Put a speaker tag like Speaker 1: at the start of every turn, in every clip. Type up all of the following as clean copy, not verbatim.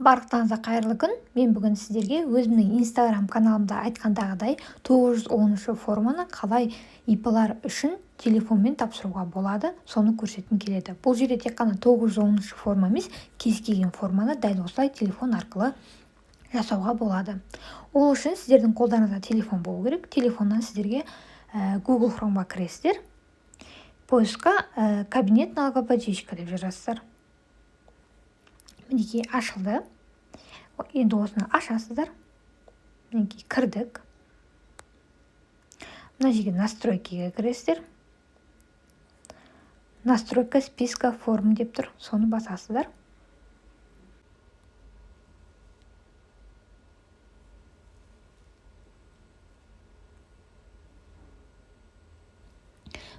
Speaker 1: Барлықтарыңызға қайырлы күн. Мен бүгін сіздерге өзімнің Instagram каналымда айтқандағыдай 910 форманы қалай IP-лар үшін телефонмен тапсыруға болады, соны көрсеткім келеді. Бұл жерде тек қана 910 форма емес, кез келген форманы дәл осылай телефон арқылы жасауға болады. Ол үшін сіздердің қолдарыңызда телефон болу керек. Телефоннан сіздерге Google Chrome'ға кіресіздер. Поисқа кабинет налогоплательщика деп жазасыздар. Мінекей ашылды. Енді осыны ашасыздар. Мінекей кірдік. Мына жерге настройкаға кіресіздер. Настройка списка форм деп тұр. Соны басасыздар.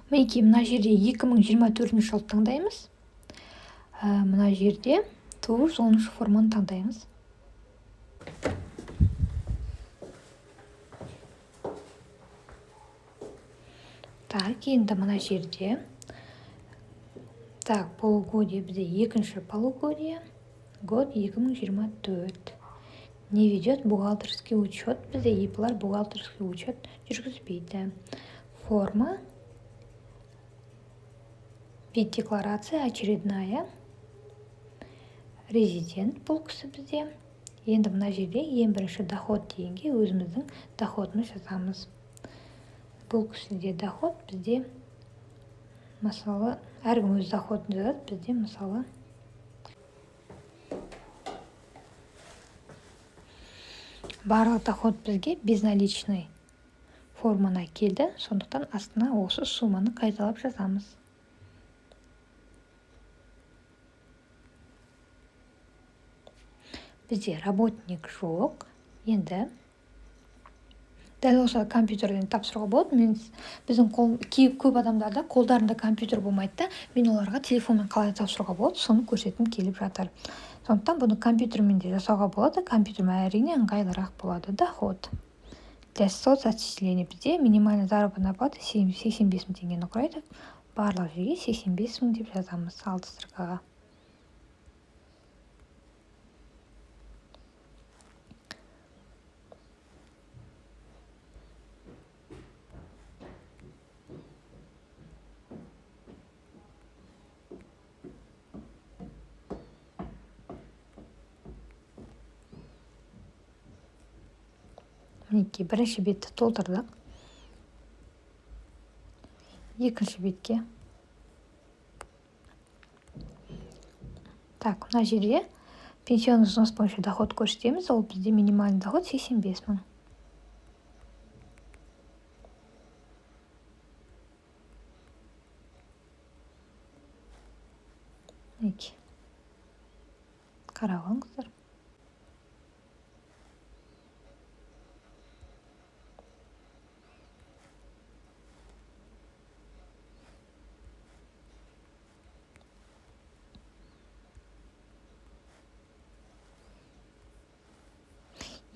Speaker 1: Мінекей мына жерде 2024 жылды таңдаймыз. Мына жерде 910 форманы таңдаймыз. Так, енді мына жерде полугодие бізде екінші полугодие, год 2024. Не ведет бухгалтерский учет, бізде IP-лар бухгалтерский учет жүргізбейді. Форма, вид декларация очередная, резидент бұл кісі бізде. Енді мына жерде ең бірінші доход дегенге өзіміздің доходымыз жазамыз. Бұл кісіде доход бізде, мысалы, әркім өз доходын жазады, бізде, мысалы, барлық доход бізге безналичный формана келді, сондықтан астына осы сумманы қайталап жазамыз. Бізде работник жоқ. Енді дәл осы компьютерден тапсыруға болады. Біздің көп адамдарда қолдарында компьютер болмайды да, мен оларға телефонмен қалай тапсыруға болады, соны көрсеткім келіп жатыр. Сондықтан бұны компьютермен де жасауға болады. Компьютермен әрине ыңғайлырақ болады. Доход. Для соцотчисления бізде минимальный заработная плата 85 мың теңгені құрайды. Барлық жерге 85 мың деп жазамыз алты строкаға. Мінекей бірінші бетті толтырдық. Екінші бетке. Так, мына жерде пенсионный взнос бойынша доход көрсетеміз. Ол бізде минимальный доход 85 мың. Мінекей. Қарап алыңыздар.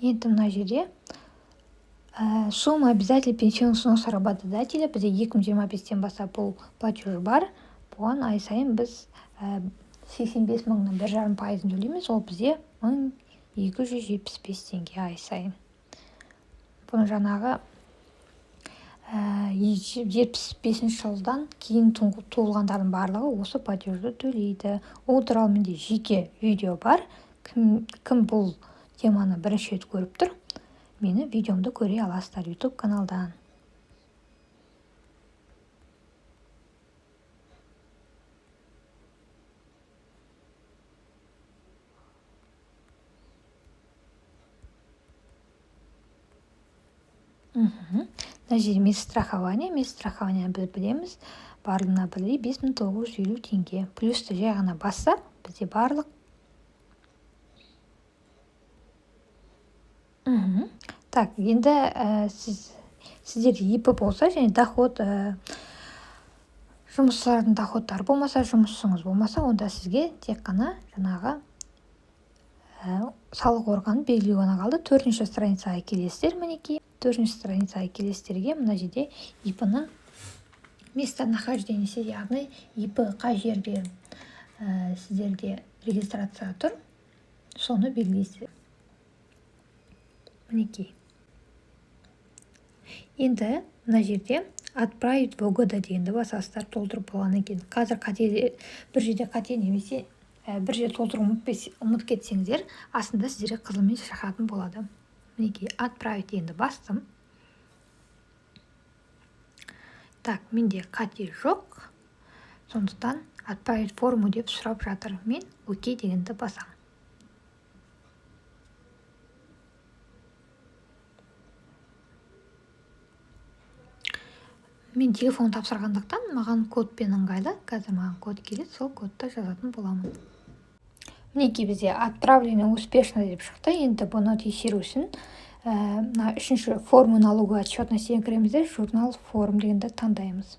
Speaker 1: Енді мына жерде сумма обязательно пенсионный взнос работодателя. Бізде 2025-тен бастап бұл платеж бар. Бұған ай сайын біз 85 мыңның 1,5% төлейміз. Ол бізде 1275 теңге ай сайын. Бұны жаңағы 75 жылдан кейін туылғандардың барлығы осы платежді төлейді. Ол туралы менде жеке видео бар. Кім бұл теманы бірінші рет көріп тұр, мені видеомды көре аласыздар YouTube каналдан. Мына жерде медстрахование біз білеміз. Барлығына бірдей 5950 теңге. Плюсты жай ғана бассақ, бізде барлық. Так, енді сіздерде IP болса, және доход, жұмысшылардың доходтары болмаса, жұмысыңыз болмаса, онда сізге тек қана жаңағы салық органы белгілеу ғана қалды. 4-ші страницаға келесіздер, мінекей. 4-ші страницаға келесіздерге мына жерде IP-ның местонахождениесі, яғни IP қай жерде сіздерде регистрация тұр, соны белгілейсіздер. Мінекей. Енді мына жерде отправить в угода дегенді басасыздар, толтырып болғаннан кейін. Қазір бір жерде қате немесе бір жерде толтырып ұмытып кетсеңіздер, астында сіздерге қызылмен шақыратын болады. Мінекей, отправить дегенді бастым. Так, менде қате жоқ. Сондықтан отправить форму деп сұрап жатыр. Мен окей дегенді басам. Мен телефон тапсырғандықтан маған кодпен ыңғайлы. Қазір маған код келеді, сол кодты жазатын боламын. Мінекей бізде отправление успешно деп шықты. Енді бұны тексеру үшін мына үшінші форму налоговой отчетностьге кіреміз де журнал форм дегенді таңдаймыз.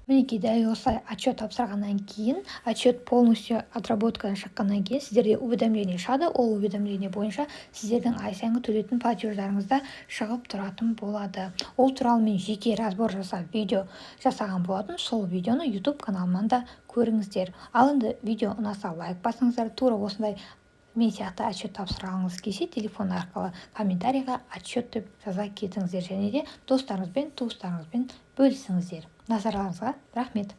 Speaker 1: Мінекей дәл осылай отчет тапсырғаннан кейін, отчет полностью отработкадан шыққаннан кейін сіздерге уведомление шығады. Ол уведомление бойынша сіздердің ай сайынғы төлейтін платеждарыңызда шығып тұратын болады. Ол туралы мен жеке разбор жасап видео жасаған болатын. Сол видеоны YouTube каналымнан да көріңіздер. Ал енді видео ұнаса лайк басыңыздар. Тура осындай мен сияқты отчет тапсырғыңыз келсе, телефон арқылы комментарийға отчет деп жаза кетіңіздер, және де достарыңызбен, туыстарыңызбен бөлісіңіздер. Назарларыңызға рахмет.